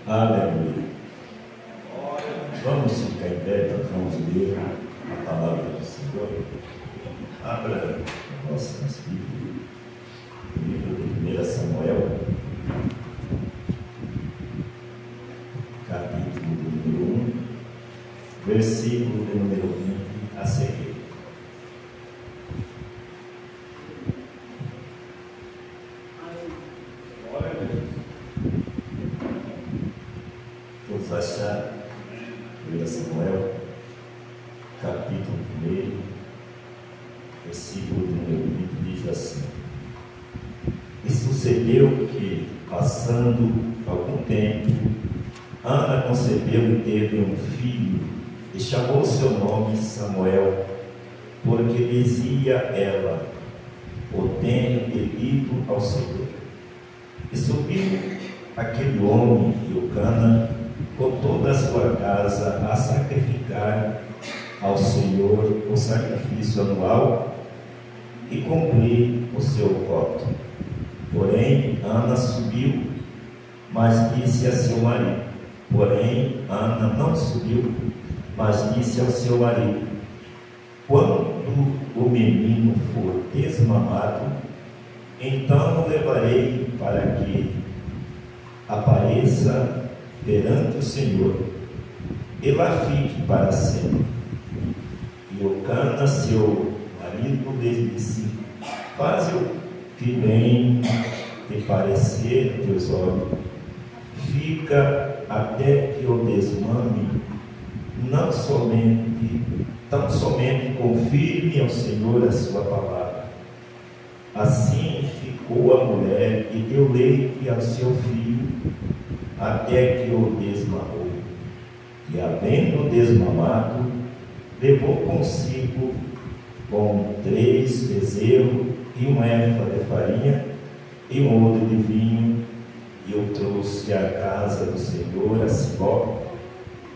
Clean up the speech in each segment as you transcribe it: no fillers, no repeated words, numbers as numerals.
Aleluia. Vamos ficar em pé, nós vamos ler a palavra do Senhor. Abra nossas Bíblias, o livro de 1 Samuel, capítulo número 1, versículo número 20 a seguir. Vamos achar 1 Samuel, capítulo 1, versículo número 20, diz assim: E sucedeu que, passando algum tempo, Ana concebeu e teve um filho, e chamou seu nome Samuel, porque dizia ela: O tenho pedido ao Senhor. E subiu aquele homem, Eucana, com toda a sua casa, a sacrificar ao Senhor o sacrifício anual e cumprir o seu voto. Porém, Ana subiu, mas disse a seu marido. Porém, Ana não subiu, mas disse ao seu marido: Quando o menino for desmamado, então o levarei para que apareça perante o Senhor, e lá fique para sempre. E Eucana, seu marido, lhe disse: Faze o que bem te parecer a teus olhos, fica até que o desmame, tão somente confirme ao Senhor a sua palavra. Assim ficou a mulher e deu leite ao seu filho, até que o desmamou. E havendo desmamado, levou consigo com 3 bezerros e 1 éfa de farinha e 1 odre de vinho, e o trouxe à casa do Senhor a Siló.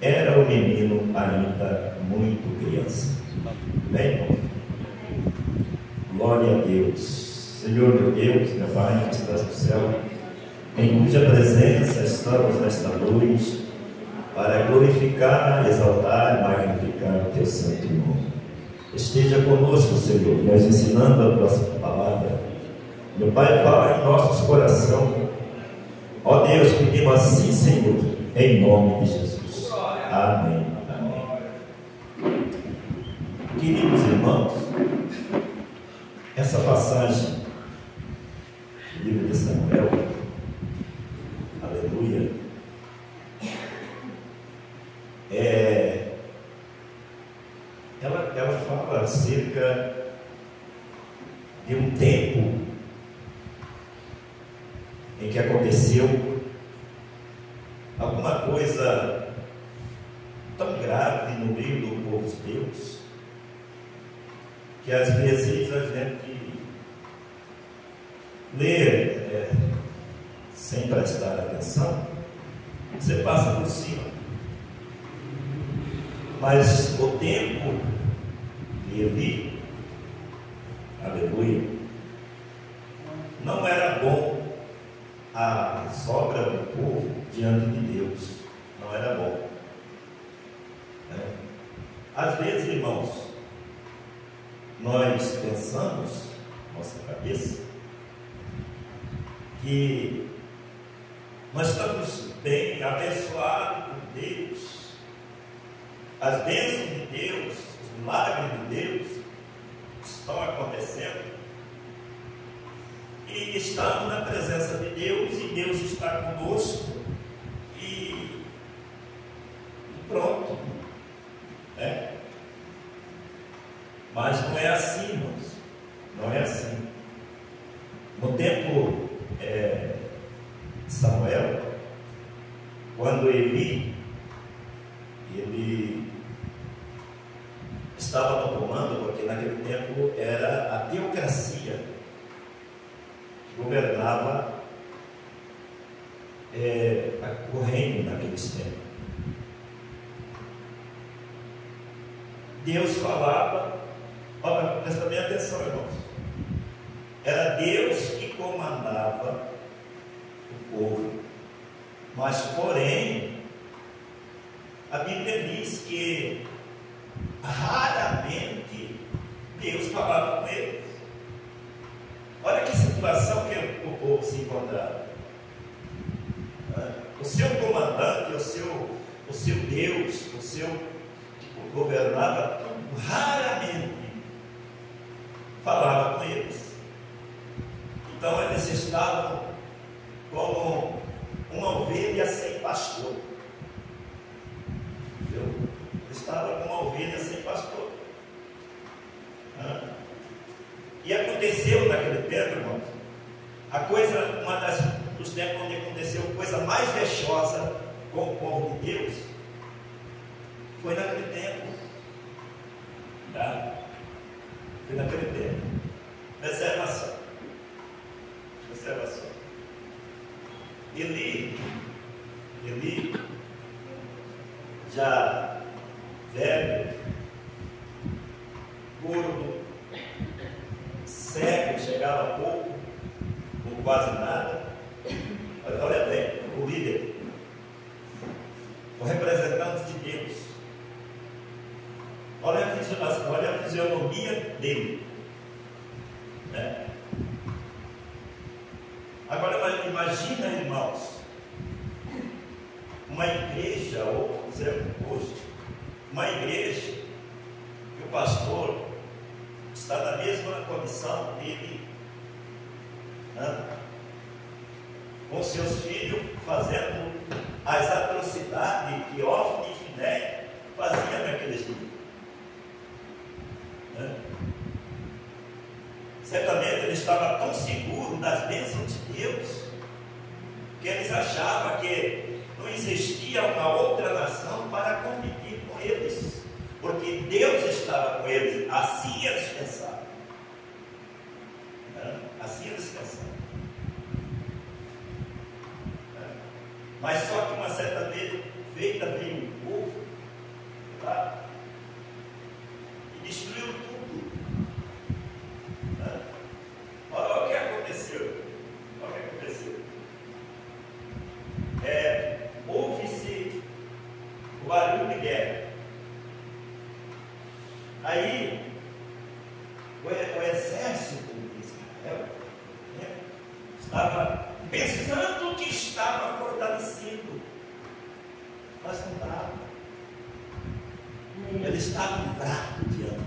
Era o menino ainda muito criança. Bem, irmão? Glória a Deus. Senhor meu Deus, meu Pai que estás no céu, em cuja presença estamos nesta noite, para glorificar, exaltar e magnificar o teu santo nome. Esteja conosco, Senhor, nos ensinando a tua palavra. Meu Pai, fala em nossos corações. Ó Deus, pedimos assim, Senhor, em nome de Jesus. Amém. Amém. Queridos irmãos, essa passagem do livro de Samuel, aleluia, ela fala acerca de um tempo em que aconteceu alguma coisa tão grave no meio do povo de Deus, que às vezes a gente lê sem prestar atenção, você passa por cima. Mas o tempo de Eli, aleluia, não era bom. A sobra do povo diante de Deus não era bom, né? Às vezes, irmãos, nós pensamos, nossa cabeça, que nós estamos bem abençoados por Deus, as bênçãos de Deus, os milagres de Deus estão acontecendo, e estamos na presença de Deus, e Deus está conosco, e pronto, né? Mas não é assim, irmãos, não é assim. No tempo de Samuel, quando ele estava no comando, porque naquele tempo era a teocracia que governava o reino naqueles tempos. Deus falava, olha, presta bem atenção, irmãos, era Deus que comandava o povo, mas porém Bíblia diz que raramente Deus falava com eles. Olha que situação que o povo se encontrava. O seu comandante, o seu Deus, o seu que governava tudo, raramente falava com eles. Então eles estavam como uma ovelha sem pastor. Entendeu? Eles estavam como uma ovelha sem pastor. E aconteceu naquele tempo, irmãos, dos tempos onde aconteceu a coisa mais vexosa com o povo de Deus, foi naquele tempo. Tá? Foi naquele tempo. Observação. Eli, já velho, gordo, cego, chegava pouco, ou quase nada. Olha bem, o líder, o representante de Deus. Olha a fisionomia dele. Agora imagina, irmãos, uma igreja, ou dizer hoje, uma igreja que o pastor está na mesma condição dele, com seus filhos fazendo as atrocidades que Ofni e Finéias faziam naqueles dias. Certamente ele estava tão seguro das bênçãos de Deus que eles achavam que não existia uma outra nação para competir com eles, porque Deus estava com eles. Assim eles pensavam. Assim eles pensavam. Mas só que uma certa vez veio um povo, tá? E destruiu tudo. Olha o que aconteceu. Houve-se o barulho de guerra. Aí o exército de Israel estava pensando que estava fortalecido, mas não estava. Eles estavam fracos diante de Deus.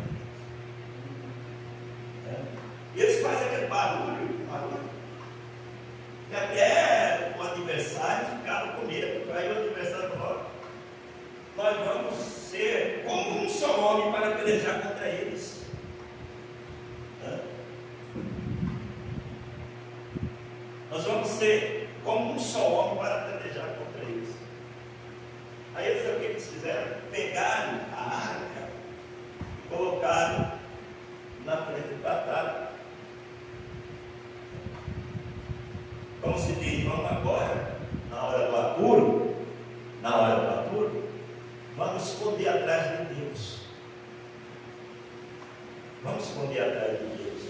E eles fazem aquele barulho, e até o adversário ficava com medo. Aí o adversário falou: nós vamos ser como um só homem para pelejar contra eles. Nós vamos ser como um só homem para pelejar contra eles. Aí eles, o que eles fizeram? Pegaram a arca e colocaram na frente de batalha. Como se diz, vamos agora, na hora do apuro, vamos esconder atrás de Deus. Vamos esconder atrás de Deus.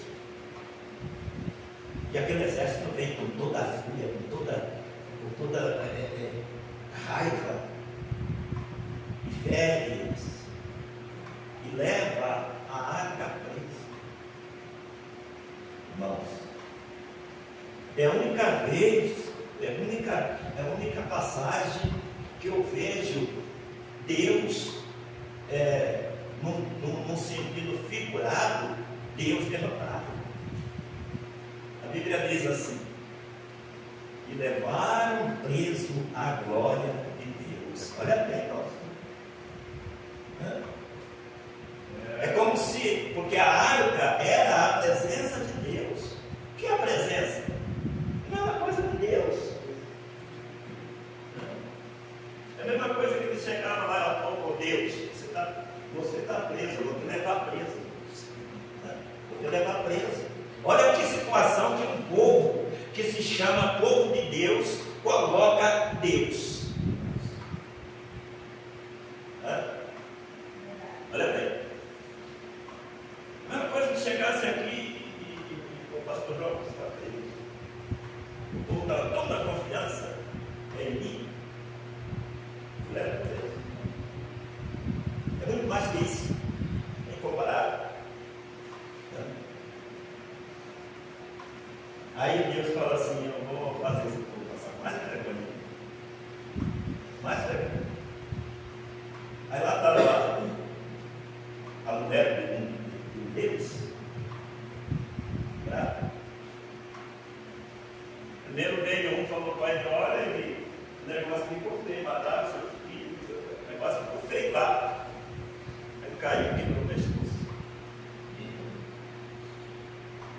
E aquele exército vem com toda a fúria, com toda raiva, e fere eles, e leva a arca presa. Irmãos, é a única vez, é a única passagem que eu vejo Deus, num sentido figurado, Deus derrotado. A Bíblia diz assim: e levaram preso a glória de Deus. Olha bem, nossa. É como se, porque a arca era a presença de Deus. O que é a presença? Não é uma coisa de Deus. É a mesma coisa que ele chegava lá e falou: Deus, você está preso, eu vou te levar preso. Vou te levar preso. Olha que situação que um povo que se chama povo de Deus coloca Deus. Olha bem. A mesma coisa que chegasse aqui e o pastor João está preso. O povo está tão na confiança em mim, leva preso. Mas aí lá estava a mulher de Deus. Primeiro veio um, falou para ele: olha, o negócio ficou feio, mataram o seu filho, o negócio ficou feio lá. Aí caiu aqui no pescoço.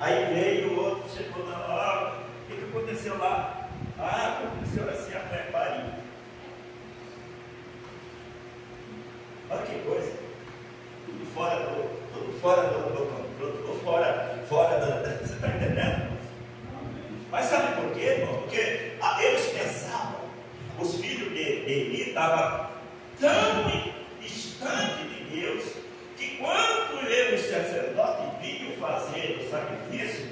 Aí veio o outro, chegou na hora: o que aconteceu lá? Ah, aconteceu assim, a mulher pariu. Olha que coisa. Tudo fora da. Você está entendendo? Mas sabe por quê, irmão? Porque eles pensavam, os filhos de Eli estavam tão distantes de Deus, que quando ele, o sacerdote, vinha fazer o sacrifício,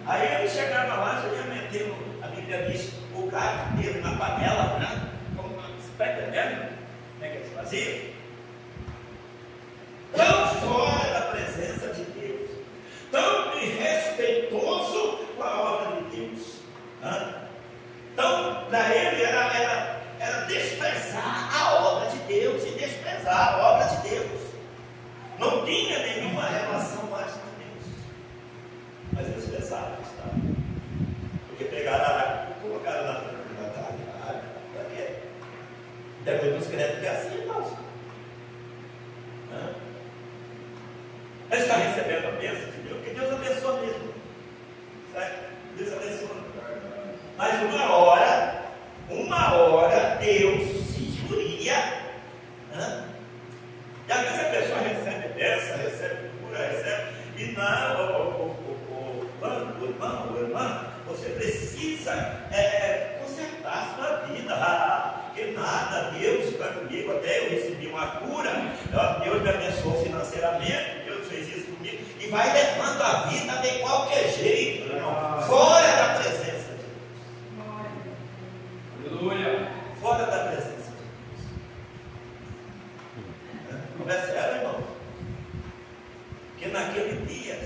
aí ele chegava lá, já ia meter, a Bíblia diz, o garfo dele na panela, né? Você está entendendo? Como é que eles faziam? Tão fora da presença de Deus, tão irrespeitoso com a obra de Deus. Então, para ele era desprezar a obra de Deus e desprezar a obra de Deus. Não tinha nenhuma relação mais com Deus. Mas eles pensavam que estava. Porque pegaram a arca e colocaram na água. Para quê? Depois dos créditos que é assim, irmãos. Ele está recebendo a bênção de Deus, porque Deus abençoa mesmo. Certo? Deus abençoa. Mas uma hora Deus se juria. E às vezes a pessoa recebe bênção, recebe cura, recebe. E não, o irmão, você precisa consertar a sua vida. Porque nada, Deus está comigo, até eu recebi uma cura, Deus me abençoou financeiramente, Deus fez isso comigo, e vai levando a vida de qualquer jeito, irmão, fora da presença de Deus. Aleluia! Fora da presença de Deus. Conversa sério, irmão. Porque naqueles dias,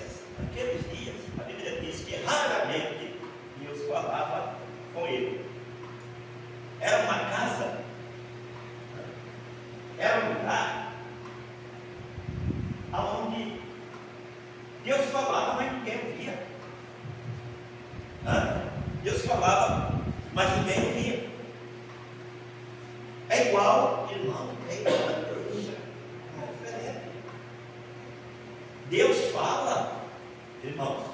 a Bíblia diz que raramente Deus falava com ele. Era uma casa, era um lugar onde Deus falava, mas ninguém ouvia. Deus falava, mas ninguém ouvia. É igual, irmão, é igual a igreja, não é diferente. Deus fala, irmãos,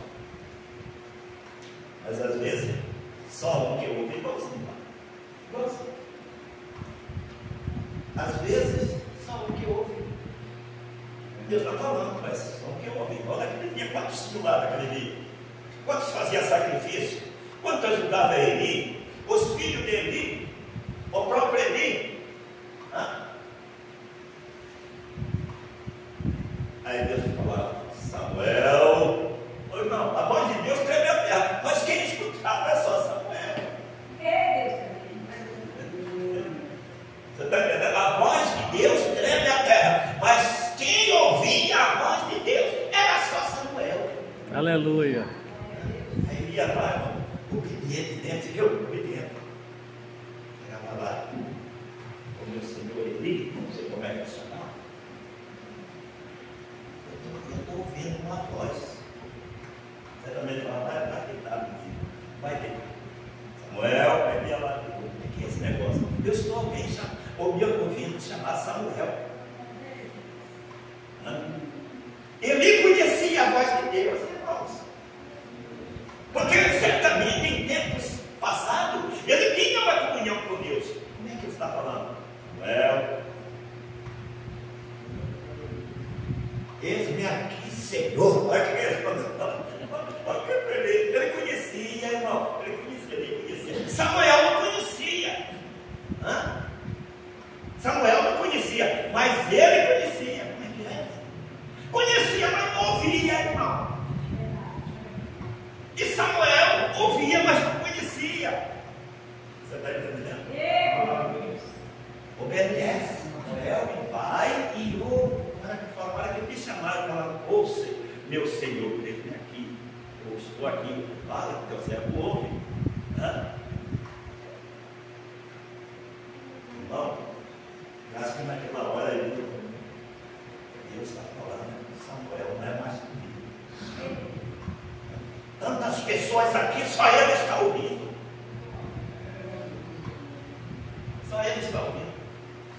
mas às vezes só um que ouve igualzinho. Às vezes, só o que ouve. Deus está falando, mas só o que ouve. Olha, aquele dia, quantos filhos lá naquele dia? Quantos faziam sacrifício? Quantos ajudava Eli? Os filhos de Eli? O próprio Eli? Aí Deus falava: Samuel. Ô irmão, a voz de Deus treme a terra. Mas quem escutava é só Samuel. Você está entendendo? A voz de Deus treme a terra, mas quem ouvia a voz de Deus era só Samuel. Aleluia. Aí ia lá, irmão, obediente dentro, viu? Obediente. Chegava lá, o meu senhor Eli, não sei como é que é chamado. Eu estou ouvindo uma voz. Você também fala: vai deitar, vai deitar. Samuel, aí ia lá, o que é esse negócio? Eu estou ouvindo chamar Samuel. Ele conhecia a voz de Deus, irmãos. Porque certamente em tempos passados ele tinha uma comunhão com Deus. Como é que ele está falando? Samuel, eis-me aqui, Senhor. Olha que ele falando. Ele conhecia, irmão. Ele conhecia. Samuel não conhecia. Samuel não conhecia, mas ele conhecia. Como é que é? Conhecia, mas não ouvia, irmão. E Samuel ouvia, mas não conhecia. Você está entendendo? Obedece, Samuel, e vai e ouve. Para que te chamaram, fala: ouça, meu Senhor, deixe-me aqui. Eu estou aqui. Fala que teu servo ouve. Só eles estão ouvindo.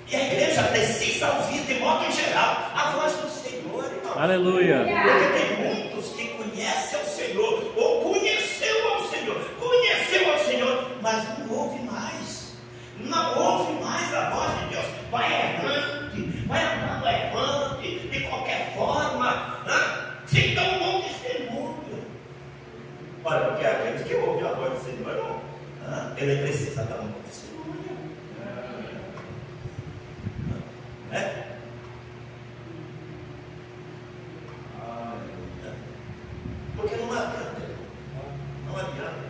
E a igreja precisa ouvir, de modo em geral, a voz do Senhor, irmão. Aleluia. Porque tem muitos que conhecem o Senhor, ou conheceu ao Senhor, mas não ouve mais. Não ouve mais a voz de Deus. Vai errante, vai andando errante, de qualquer forma, sem dar um bom testemunho. Olha, porque aqueles que ouvem a voz do Senhor, ele precisa dar um bom testemunho. Porque não adianta. Não adianta.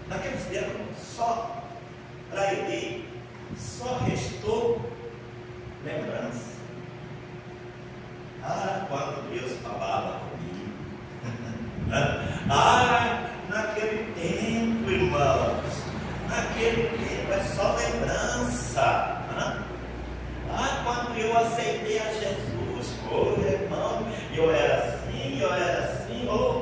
Naqueles tempos, só para ele, só restou lembrança. Quando Deus falava comigo. Naquele tempo, irmãos, naquele tempo é só lembrança. Quando eu aceitei a Jesus, irmão, eu era assim,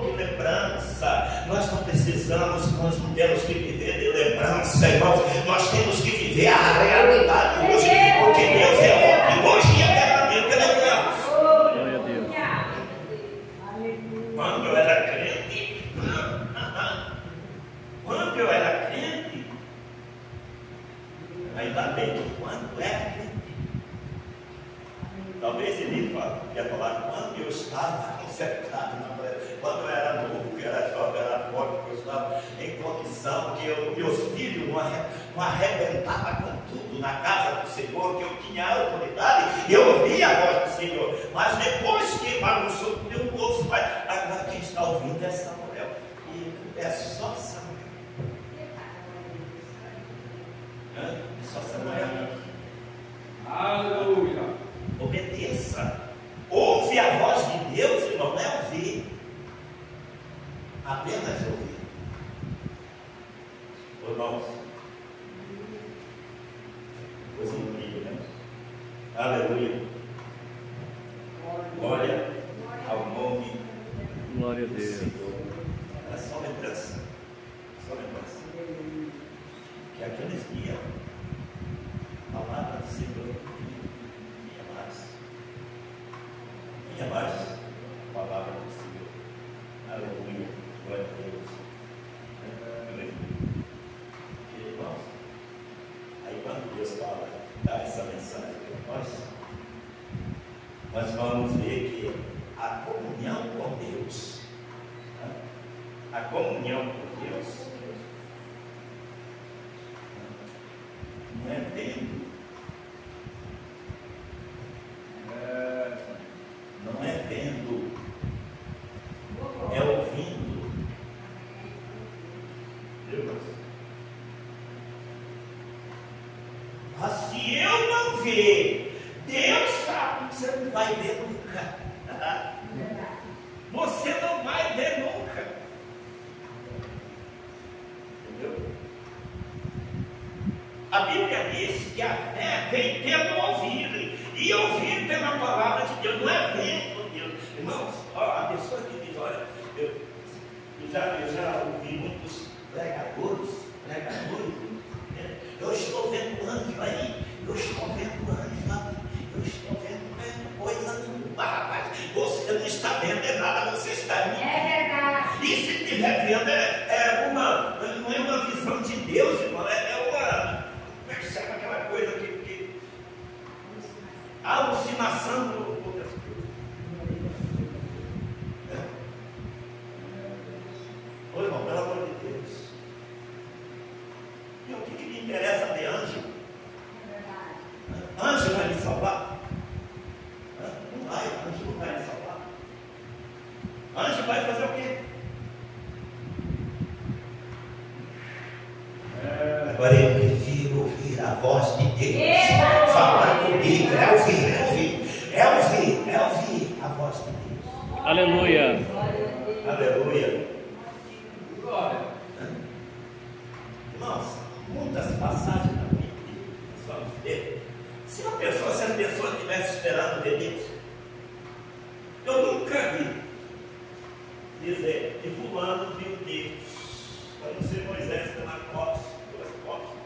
que lembrança. Nós não precisamos, nós não temos que viver de lembrança, irmãos, nós temos que viver a realidade hoje, porque Deus é ontem, hoje e eternamente, ele é Deus. Glória a Deus. Quando eu era crente, ainda bem que quando era crente, talvez ele ia falar quando eu estava consertado, quando eu era novo, que era jovem, era pobre, que eu estava em condição, que meus filhos não arrebentavam com tudo na casa do Senhor, que eu tinha autoridade, eu ouvia a voz do Senhor, mas depois que bagunçou, eu não ouço mais. Agora quem está ouvindo é Samuel, e é só Samuel. É só Samuel. Aleluia. Obedeça. Ouve a voz de Deus, irmão, não é ouvir. Apenas ouvir. Irmãos, coisa incrível, né? Aleluia. Glória ao nome Glória a do Deus. Senhor. É só lembrança. Só lembrança. Que aqueles dias, a palavra do Senhor vinha mais a palavra do Senhor. Aleluia. Glória a Deus. Porque, irmãos, aí quando Deus fala, dá essa mensagem para nós vamos ver que a comunhão com Deus, a comunhão com Deus, não é vendo, não é vendo, é ouvindo. Deus. Se eu não ver, Deus sabe que você não vai ver nunca. Você não vai ver nunca. Entendeu? A Bíblia diz que a fé vem pelo ouvir, e ouvir pela palavra de Deus, não é vendo Deus. Irmãos, a pessoa que diz, olha, eu já ouvi muitos pregadores, né? Eu estou vendo anjo aí, eu estou vendo anjo lá, eu estou vendo coisa nenhuma, rapaz. Você não está vendo nada, você está vendo. É verdade. E se estiver vendo, não é uma visão de Deus, irmão, é uma. Percebe aquela coisa que alucinação do outras coisas. Ô irmão, pelo amor de Deus. E o que me interessa de anjo? Anjo vai me salvar? Não vai, anjo não vai me salvar. Anjo vai fazer o quê? Agora eu prefiro ouvir a voz de Deus falar comigo. É ouvir a voz de Deus. Aleluia. Aleluia. Irmãos, muitas passagens da Bíblia nós vamos ver. Se as pessoas estivessem esperando ver Deus, eu nunca vi dizer que fulano viu Deus. Para não ser Moisés, tem uma costa, duas costas.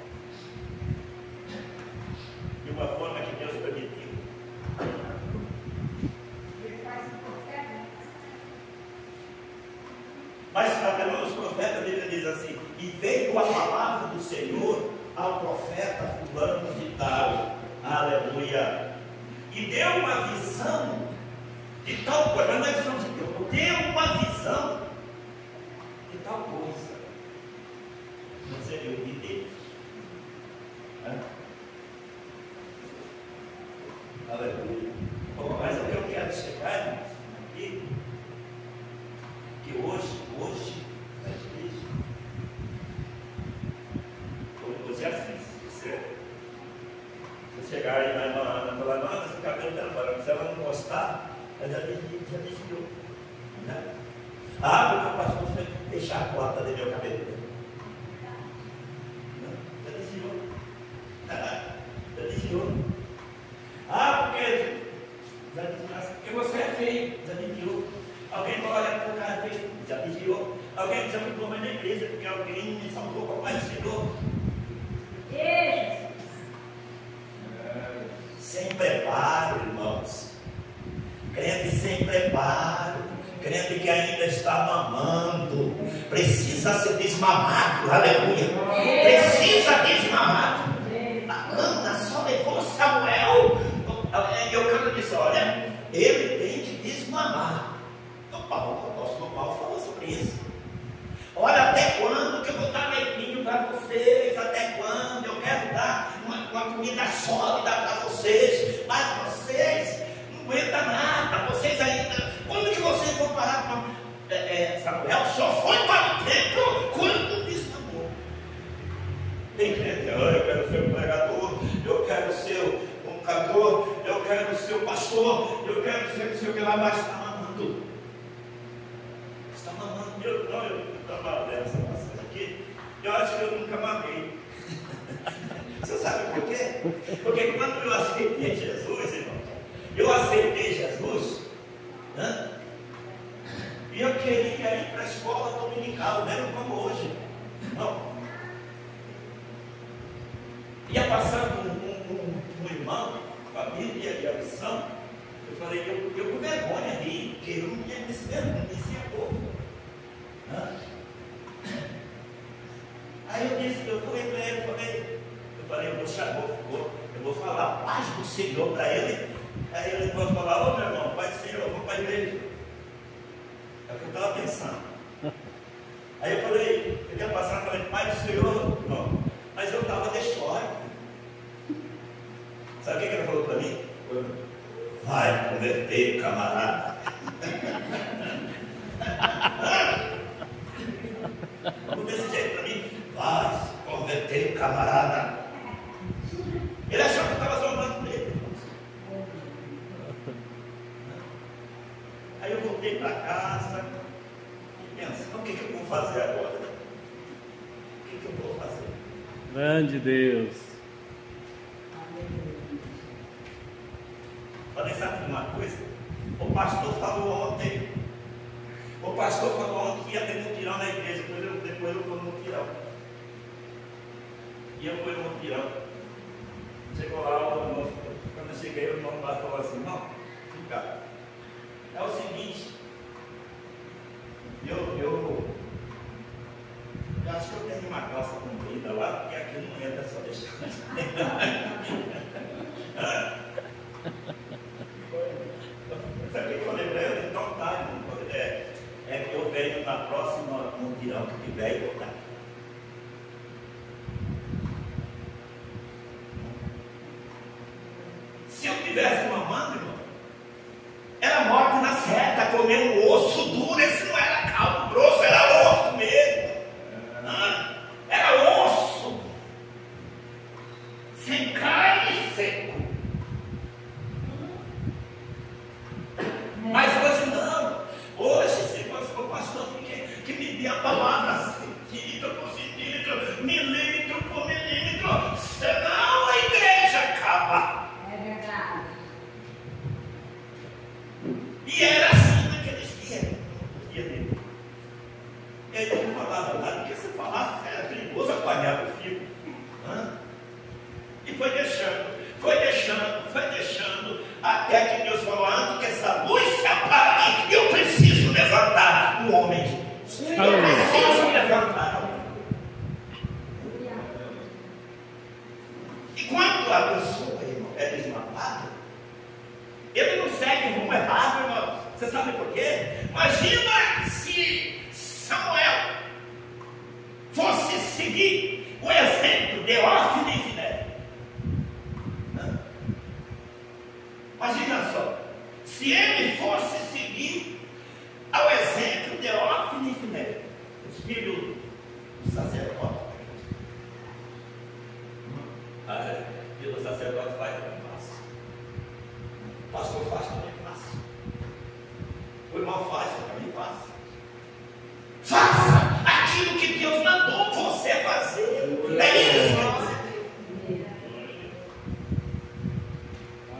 De uma forma que Deus permitiu. Mas os profetas, a Bíblia diz assim: e veio a palavra do Senhor ao profeta fulano de tal. Aleluia. E deu uma visão de tal coisa. Mas não é visão de Deus. Deu uma visão de tal coisa. Mas ele ouviu Deus. Aleluia. Bom, mas o que eu quero chegar, irmãos, aqui, que hoje, na igreja, hoje é assim, você chegar aí na irmã Ana e falar: não, esse cabelo dela branco, se ela não gostar, ela já desviou. Né? Porque o pastor foi deixar a porta de meu cabelo dele. Já desviou. Já desviou. Porque você é feio, já desviou. Alguém vai olhar para o cara feio, já desviou. Alguém já me tomou na igreja porque alguém me salvou para o Pai do Senhor. Sem preparo, irmãos. Crente sem preparo. Crente que ainda está mamando. Precisa ser desmamado. Aleluia. Precisa desmamado. A Ana só levou Samuel. Eu canto disse: olha, ele tem que desmamar. O apóstolo Paulo falou sobre isso. Olha, até quando que eu vou dar leitinho para vocês? Até quando? Eu quero dar uma comida sólida para vocês, mas vocês não aguentam nada. Vocês ainda. Quando que vocês vão parar com Samuel? Só foi para o templo quando desmamou. Tem crente: eu quero ser um pregador, eu quero ser um cantor, eu quero ser um pastor, eu quero ser não sei o que lá, mas está mamando. Está mamando. Eu estava nessa passagem aqui, eu acho que eu nunca mamei. Você sabe por quê? Porque quando eu aceitei Jesus, irmão, eu aceitei Jesus, né? E eu queria ir para a escola dominical, não como hoje. Não. Ia passando um irmão com a Bíblia e a lição. Eu falei: eu com vergonha de ir, porque eu não tinha conhecia pouco. Aí eu falei para ele, eu vou falar a paz do Senhor para ele. Aí ele vai falar: ô meu irmão, Pai do Senhor, eu vou para a igreja. É o que eu estava pensando. Aí eu falei, eu ia passar, falei: Pai do Senhor, irmão, mas eu estava de história. Sabe o que ele falou para mim? Vai converter, camarada. Falou desse jeito para mim: vai converter, camarada. Ele achou que eu estava zombando dele. Aí eu voltei para casa e pensei: o que eu vou fazer agora? O que eu vou fazer? Grande Deus. Falei: sabe de uma coisa? O pastor falou ontem que ia ter mutirão na igreja. Depois eu fui no mutirão. E eu fui no mutirão. Chegou lá, quando eu cheguei, o irmão lá falou assim: não, fica. É o seguinte, eu acho que eu tenho uma calça comprida lá, porque aqui não entra só deixar. Sabe o que eu falei para ele? Então tá, irmão. É que eu venho na próxima mutirão que tiver e voltar. Se eu tivesse mamando, irmão, era morte na certa, comendo um osso duro. Esse não era caldo grosso, era osso mesmo. Era osso, sem carne, seco. Mas hoje não. Hoje, se fosse o pastor que me dê a palavra centímetro por centímetro, milímetro por milímetro, senão a igreja acaba. É verdade. E era assim naqueles dias. Ele não falava nada, porque você falava seguir o exemplo de Ófine e Finéia. Imagina só, se ele fosse seguir ao exemplo de Ófine e Finéia, os filhos do sacerdote. Filho do sacerdote faz também fácil. O pastor faz também fácil. O irmão faz também fácil. Faça aquilo que Deus mandou você fazer. É isso que você tem.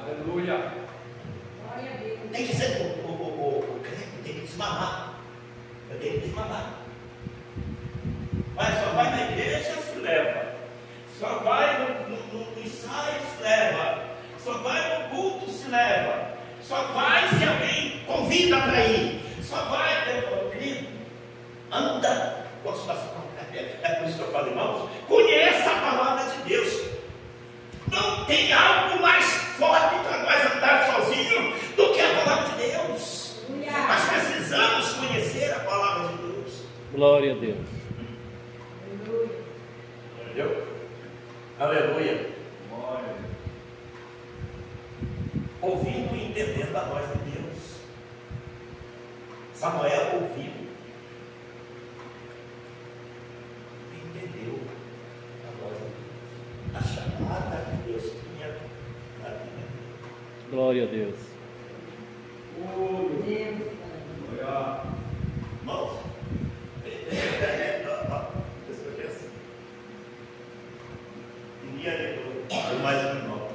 Aleluia. Tem que ser o crente tem que desmamar. Eu tenho que desmamar. Mas só vai na igreja, se leva. Só vai no ensaio, se leva. Só vai no culto, se leva. Só vai se alguém convida para ir. Só vai, querido. Anda com a sua situação. É por isso que eu falo, irmãos, conheça a palavra de Deus. Não tem algo mais forte para nós andar sozinhos do que a palavra de Deus. Nós precisamos conhecer a palavra de Deus. Glória a Deus. Entendeu? Aleluia. Ouvindo e entendendo a voz de Deus. Samuel ouviu. Entendeu a voz de Deus. A chamada que Deus tinha na vida dele. Glória a Deus. Irmãos, pessoa que é assim. Um dia eu mais um irmão.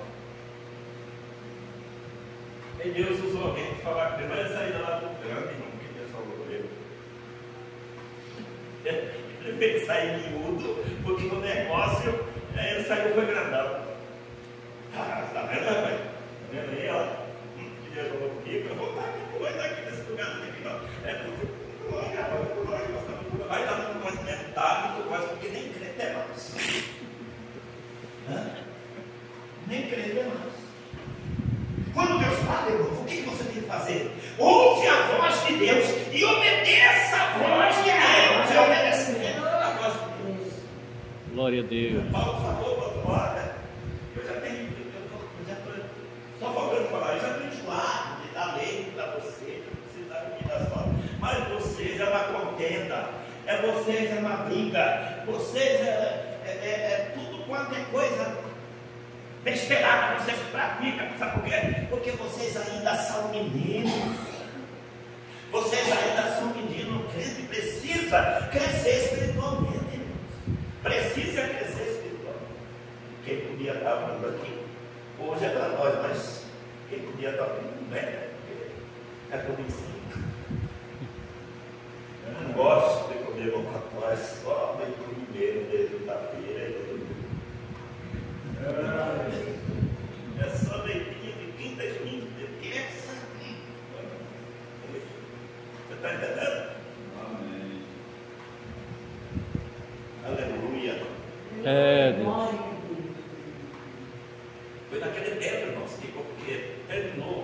E Deus usou alguém para falar com ele, mas ele saiu lá do grande, irmão, que Deus falou com ele. Ele veio sair miúdo, porque o negócio, ele saiu foi grandão. Tá vendo, rapaz? Tá vendo aí, ó? Que Deus falou comigo, eu vou estar aqui nesse lugar aqui, não. Vai dar muito mais mental, muito mais, porque nem crente é mais. Nem crente é mais. Quando Deus fala, irmão, o que você tem que fazer? Ouve a voz de Deus e obedeça a voz de Deus. E obedecendo a voz de Deus. Glória a Deus. Paulo falou, olha, eu já estou só faltando falar, eu já estou enjoado de dar lei para você, de dar comida só. Mas vocês é uma contenda, vocês é uma briga, vocês é tudo quanto é coisa besteirada que vocês praticam, sabe por quê? Porque vocês ainda são meninos. Vocês ainda são meninos. O crente precisa crescer espiritualmente. Precisa crescer espiritualmente. Quem podia estar vindo aqui, hoje é para nós, mas quem podia estar vindo, né? É tudo em cima. Eu não gosto de comer bocatóis só bem primeiro, desde quinta-feira. É só leitinha de quinta e quinta, de terça. Você está entendendo? Amém. Aleluia. Deus. Foi naquele tempo, irmãos, porque terminou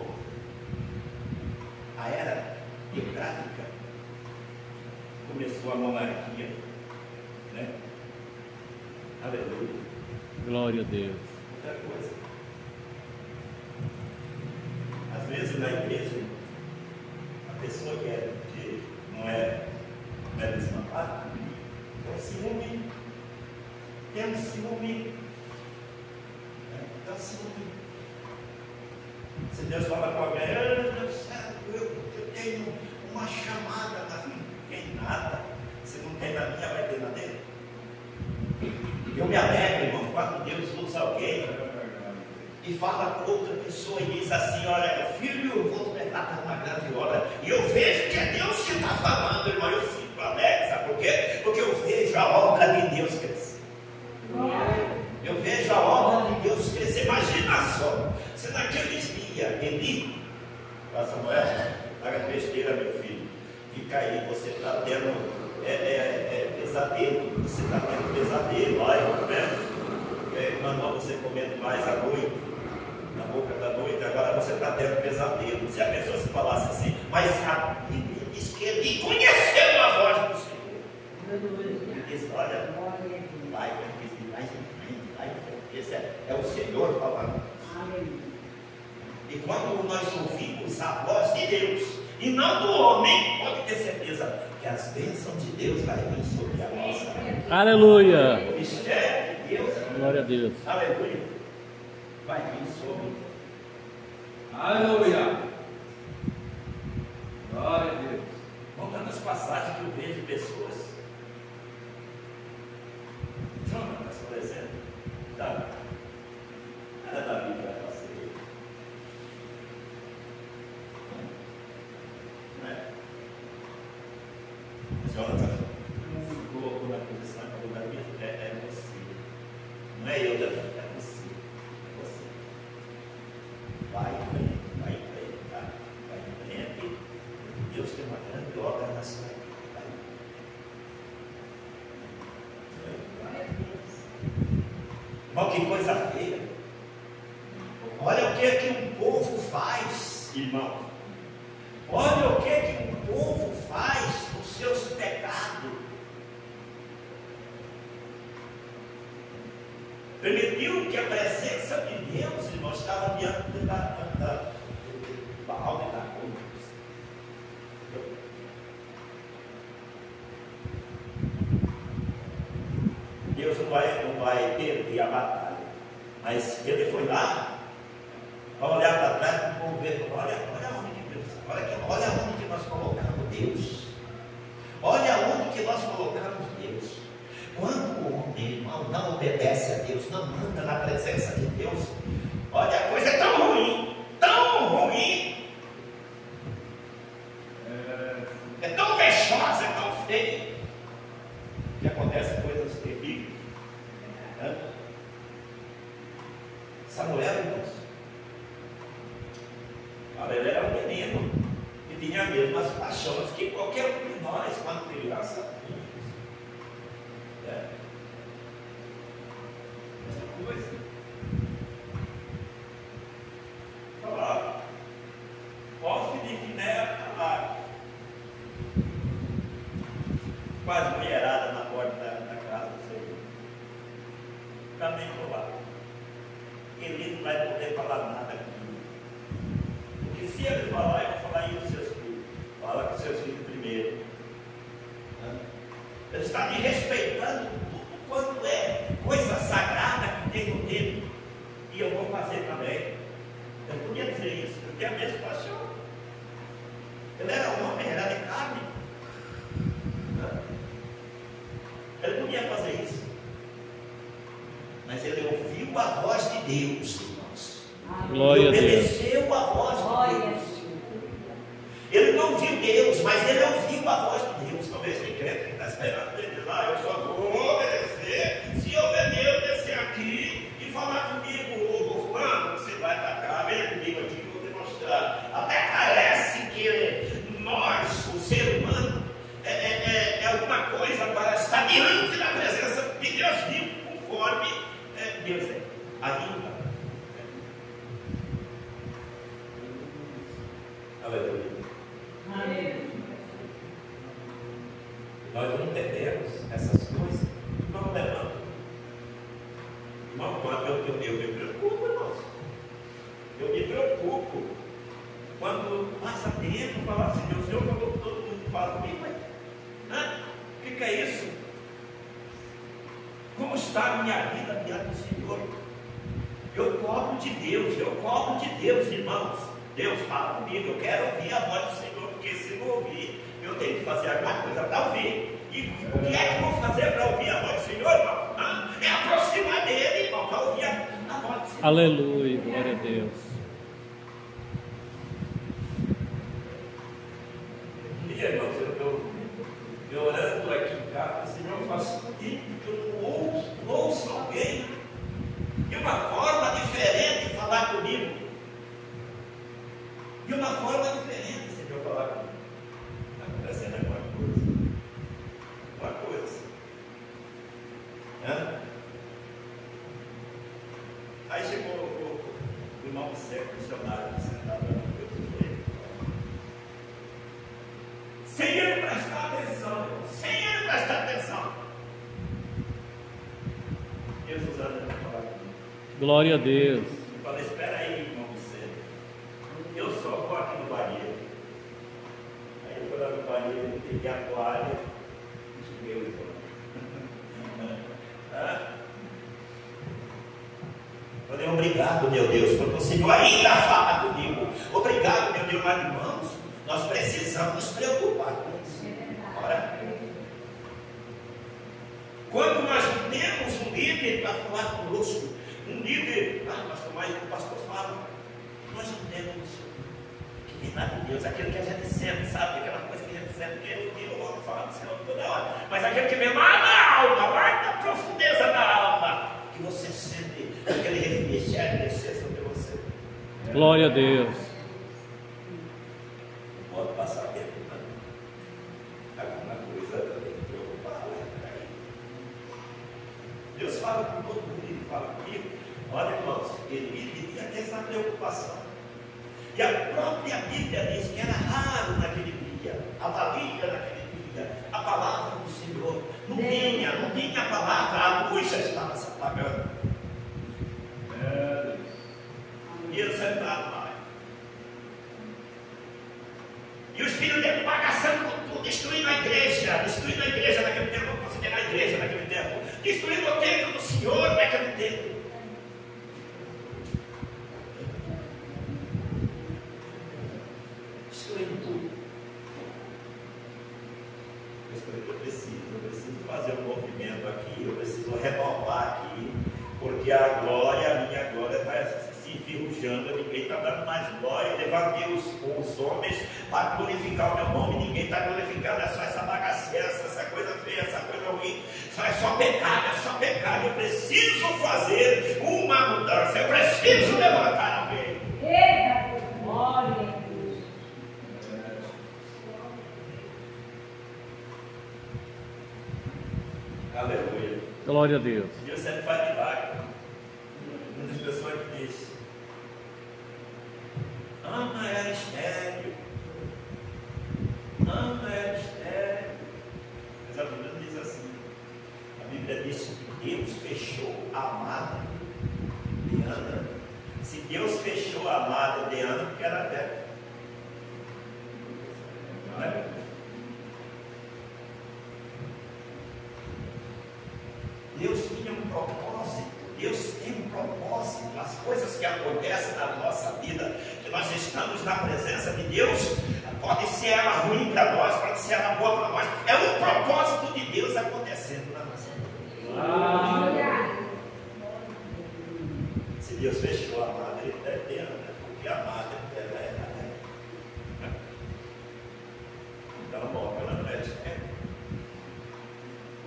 a era teocrática, começou a monarquia, né? Aleluia. Glória a Deus. Outra coisa. Às vezes na igreja, a pessoa que não é desmamada, tem um ciúme. Tem um ciúme. Se Deus fala com alguém, eu tenho uma chamada, mas não tem nada. Se não tem na minha, vai ter na dele. Eu me alegro, irmão, quando Deus usa alguém e fala com outra pessoa e diz assim: olha, filho, eu vou te levar para uma grande hora. E eu vejo que é Deus que está falando, irmão. Eu sinto alegre, sabe por quê? Porque eu vejo a obra de Deus crescer. Eu vejo a obra de Deus crescer. Imagina só, se naqueles dias Eli, para Samuel, haga besteira, meu filho, fica aí, você está tendo pesadelo, você está tendo pesadelo, olha, tá vendo? Mandou você comendo mais à noite, na boca da noite, agora você está tendo pesadelo. Se a pessoa se falasse assim, mas a Bíblia diz que ele conheceu a voz do Senhor. disse, olha, vai em frente, vai em frente. Esse é o Senhor falando. E quando nós ouvimos a voz de Deus e não do homem, pode ter certeza que as bênçãos de Deus vai vir sobre a nossa vida. Aleluia. O mistério de Deus, Glória a Deus. aleluia, vai vir sobre. Aleluia. Glória a Deus. Vão tantas passagens que eu vejo pessoas. Jonas, por exemplo, era da Bíblia, eu sei. Não é? Jonas se colocou na posição e falou: Davi, é você. Não é eu, Davi, é você. É você. Vai em frente, tá? Vai em frente. Deus tem uma grande obra na sua vida. Irmão, que coisa feia. Olha o que um povo faz, irmão. Olha o que um povo faz com seus pecados. Permitiu que a presença de Deus, irmão, estava diante do Baal e da cruz. Deus não vai perder a batalha, mas ele foi lá para olhar para trás para o povo ver, olha onde que Deus, olha onde que nós colocamos Deus, olha onde que nós colocamos Deus. Quando o homem, irmão, não obedece a Deus, não anda na presença de Deus, olha, a coisa é tão ruim, é tão vexosa, é tão feia, que acontecem coisas terríveis. Samuel, irmãos, ele era um menino que tinha as mesmas paixões que qualquer um de nós quando criança. Essa coisa. Falar. Hóspede de Finéia falar. Quase mulherada na porta da casa do Senhor. Também por lá. Ele não vai poder falar nada comigo. Porque se ele falar, eu vou falar em os seus filhos. Fala com os seus filhos primeiro. Ele está me respeitando tudo quanto é coisa sagrada que tem no tempo. E eu vou fazer também. Eu podia dizer isso, eu tenho a mesma paixão. Ele era um homem, era de carne. Ele podia fazer isso. Mas ele ouviu a voz de Deus, irmãos. Glória a Deus. Obedeceu a voz de Deus. Ele não viu Deus, mas ele ouviu a voz de Deus. Talvez tem crente que está esperando ele dizer, eu só vou obedecer se eu descer aqui e falar comigo, ô fulano, você vai para cá, vem comigo aqui que eu vou demonstrar. Até parece que nós, o ser humano, é alguma coisa para estar diante da presença de Deus vivo, conforme Deus é. Ainda. Aleluia. Nós não entendemos essas coisas e vamos levando. Irmão, eu me preocupo, irmãos. Eu me preocupo. Quando passa tempo, falar assim, meu Senhor falou que todo mundo fala comigo, mas o que é isso? Como está a minha vida diante do Senhor? Eu cobro de Deus, irmãos. Deus fala comigo, eu quero ouvir a voz do Senhor, porque se não ouvir, eu tenho que fazer alguma coisa para ouvir. E o que é que eu vou fazer para ouvir a voz do Senhor, irmão? É aproximar dele, irmão, para ouvir a voz do Senhor. Aleluia, glória a Deus. E irmãos, eu orando aqui em casa, Senhor, faz tempo que eu não ouço alguém de uma forma diferente falar comigo. De uma forma diferente, Senhor, falar comigo. Está acontecendo alguma coisa. Alguma coisa. Aí chegou o irmão século, missionário, sentado lá no Deus. Sem ele prestar atenção, sem ele prestar atenção. Glória a Deus. Eu falei, espera aí, irmão Vicente. Eu só vou aqui no banheiro. Aí eu fui lá no banheiro, peguei a toalha e cheguei o irmão. Falei, obrigado, meu Deus, porque o Senhor ainda fala comigo. Obrigado, meu Deus, mas irmãos, nós precisamos nos preocupar com isso. Ora, quando nós temos um líder para falar conosco, um líder, pastor, mas o pastor fala, nós não temos que vir nada de Deus, aquilo que a gente sente, sabe? Aquela coisa que a gente sente, que eu amo falar do Senhor toda hora, mas aquele que vem lá na alma, lá na profundeza da alma, que você sente aquele refrigério descer sobre você. Glória a Deus. Não pode passar tempo, não. Alguma coisa tem que preocupar. Deus fala com todo mundo, Ele fala comigo. Olha, irmãos, Ele devia ter essa preocupação. E a própria Bíblia diz que era raro naquele dia, a valia naquele dia, a palavra do Senhor. Não tinha a palavra, a luz já estava se apagando. E ele sentado lá. E os filhos dele bagaçando com tudo, destruindo a igreja naquele tempo, vamos considerar a igreja naquele tempo, destruindo o templo do Senhor naquele tempo. Destruindo tudo. Eu preciso fazer um movimento aqui, eu preciso renovar aqui, porque a glória, a minha glória está se enferrujando, ninguém está dando mais glória. Eu levantei os homens para glorificar o meu nome, ninguém está glorificando, é só essa bagaceira, essa coisa feia, essa coisa ruim, é só pecado, eu preciso fazer uma mudança, eu preciso levantar alguém. Eita, glória a Deus. Aleluia. Glória a Deus. Deus sempre faz milagre. Muitas pessoas que dizem, Ana era estéril. Mas a Bíblia diz assim, a Bíblia diz que Deus fechou a amada de Ana. Se Deus fechou a amada de Ana, porque era aberta. Não é? Deus tinha um propósito, Deus tem um propósito. As coisas que acontecem na nossa vida, que nós estamos na presença de Deus, pode ser ela ruim para nós, pode ser ela boa para nós, é um propósito de Deus acontecendo na nossa vida. Se Deus fechou a amada, Ele deve ter, porque a amada dela é a. Então, bom, pela noite,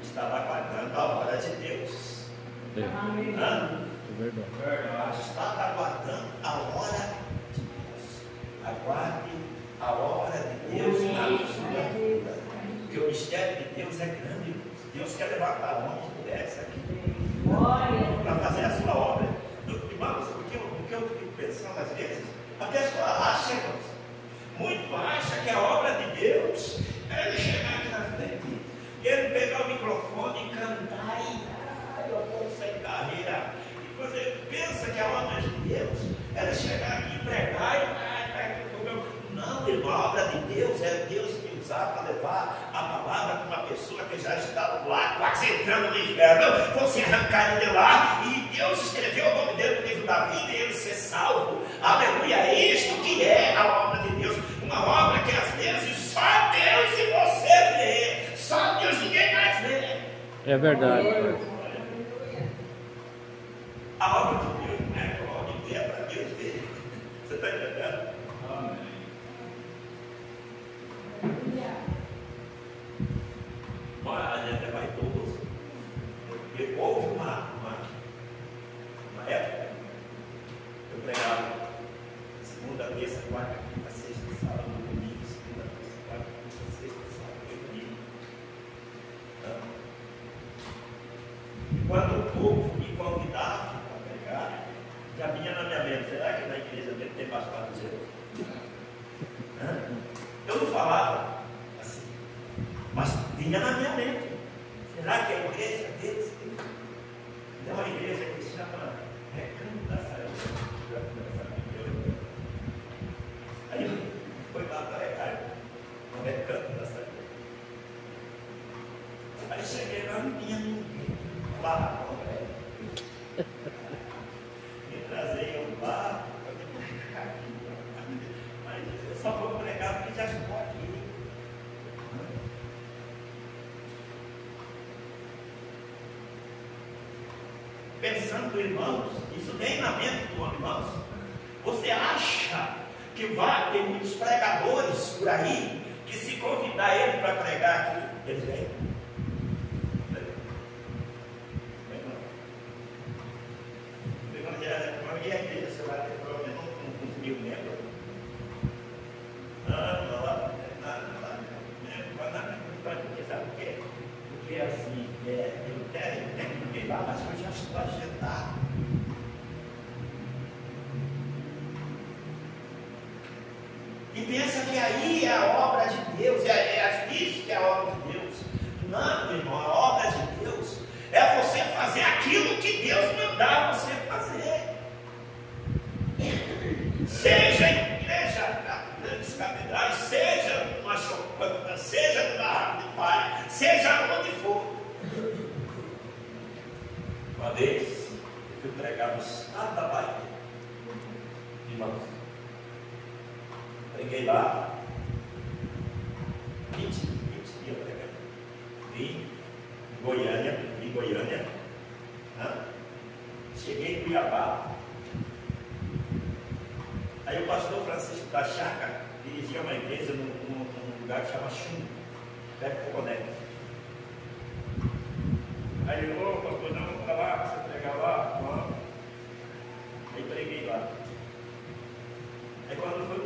estava aguardando a hora de Deus. É verdade. Estava aguardando a hora de Deus. Aguarde a hora de Deus na sua vida. Porque o mistério de Deus é grande. Deus quer levantar homens e mulheres aqui para fazer a sua obra. Irmãos, o que eu fico pensando às vezes, a pessoa acha, irmãos, muito acha que a obra de Deus é ele chegar aqui na frente, ele pegar o microfone e cantar e eu vou sem carreira. E você pensa que a obra de Deus é chegar aqui e pregar e não, irmão, a obra de Deus é Deus me usar para levar a palavra para uma pessoa que já estava lá, quase entrando no inferno, fosse arrancar ele de lá, e Deus escreveu o nome dele no livro da vida e ele ser salvo. Aleluia, é isto que é a obra de Deus, uma obra que às vezes só Deus e você vê, só Deus, ninguém mais vê. É verdade, Pai. A obra de Deus não é a obra de Deus, é para Deus ver. Você está entendendo? Amém. A gente é vaidoso. Porque houve uma época, eu pregava segunda, terça, quarta, quinta, sexta, sábado, domingo, segunda, terça, quarta, quinta, sexta, sábado, domingo. E quando o povo me convidava para pregar, já vinha na minha mente, será que na igreja deve ter mais 400? Eu não falava assim, mas vinha na minha mente. Será que a igreja deles tem uma igreja que se chama Recanto eu cheguei lá, não tinha ninguém. Lá, me trazei um bar, mas eu só vou pregar porque já estou aqui. Pensando, irmãos, isso vem na mente do irmãos. Você acha que vai ter muitos pregadores por aí que se convidar ele para pregar aqui, eles vêm? E a igreja, você vai ter pelo menos uns 1000 membros? Não, sabe por quê? Porque assim, eu tenho ninguém lá, mas eu já estou agendado. E pensa que aí é a obra de Deus, é isso que é a obra de Deus. Não, meu irmão, a obra de Deus é você fazer aquilo que Deus mandar você fazer. Seja em igreja, grandes catedrais, seja numa chocanta, seja numa árvore de pai, seja onde for. Uma vez, eu fui pregar no estado da Bahia, irmãos. Preguei lá, 20 dias pregando. Vim em Goiânia, cheguei em Cuiabá. Aí o pastor Francisco da Chácara dirigia uma igreja num lugar que chama Chumbo, perto do Conecta. Aí eu, pastor, não, vamos para lá, você pregar lá, vamos. Aí preguei lá. Aí quando foi no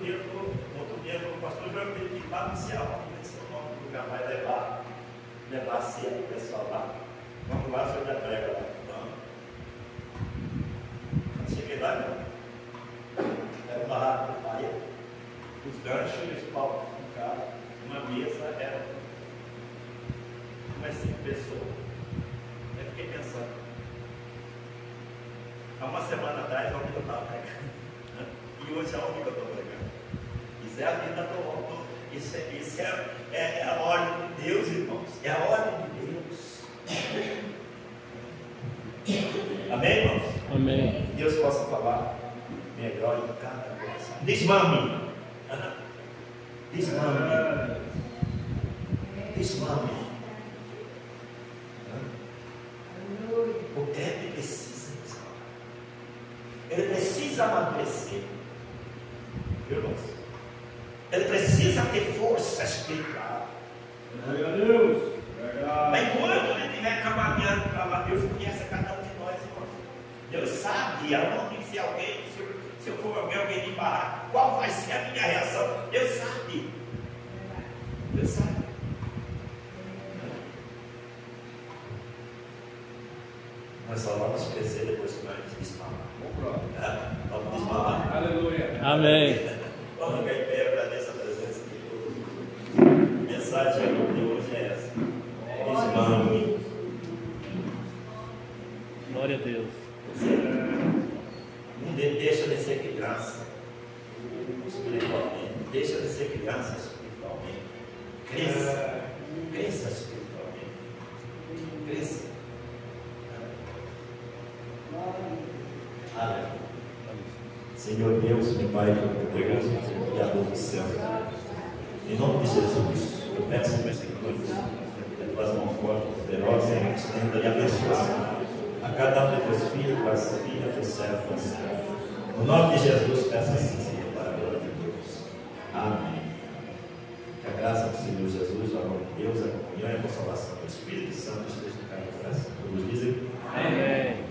outro dia, o pastor já teve que ir lá no céu, esse é o nome do lugar, vai levar a ceia para o pessoal lá. Vamos lá, o senhor já prega lá. Quando cheguei lá, não. Era uma barraca de paia, os ganchos e os palcos ficaram, uma mesa era umas 5 pessoas. Aí fiquei pensando, há uma semana atrás, onde eu estava pregando, e hoje é onde eu estou pregando. Isso é a vida do homem, isso é a ordem de Deus, irmãos, é a ordem de Deus. Amém, irmãos? Amém. Deus possa falar melhor em cada coisa. Desmame. Desmame. Desmame. O crente precisa desmamar. Ele precisa amadurecer. Viu, irmãos? Ele precisa ter força espiritual. Glória a Deus. Mas enquanto ele estiver caminhando para lá, Deus conhece cada um de nós, irmãos. Deus sabe aonde, se eu for alguém me barrar, qual vai ser a minha reação. Deus sabe. Deus sabe. Nós só vamos crescer depois que nós desmamar. Vamos desmamar. Aleluia. Amém. Vamos ficar em pé, agradeço a presença de Deus. A mensagem de hoje é essa. Desmame. Glória a Deus. Não deixa de ser criança espiritualmente. Deixa de ser criança espiritualmente. Cresça. Cresça espiritualmente. Cresça. Aleluia. Senhor Deus, meu Pai, Deus, Criador do céu. Em nome de Jesus, eu peço que esse tuas mãos fortes, poderosas, estenda e abençoa a cada um de teus filhos, tuas filhas, teus servos. No nome de Jesus, peço assim, Senhor, para a glória de Deus. Amém. Que a graça do Senhor Jesus, o amor de Deus, a comunhão e a consolação do Espírito Santo esteja em cada coração. Todos dizem? Amém.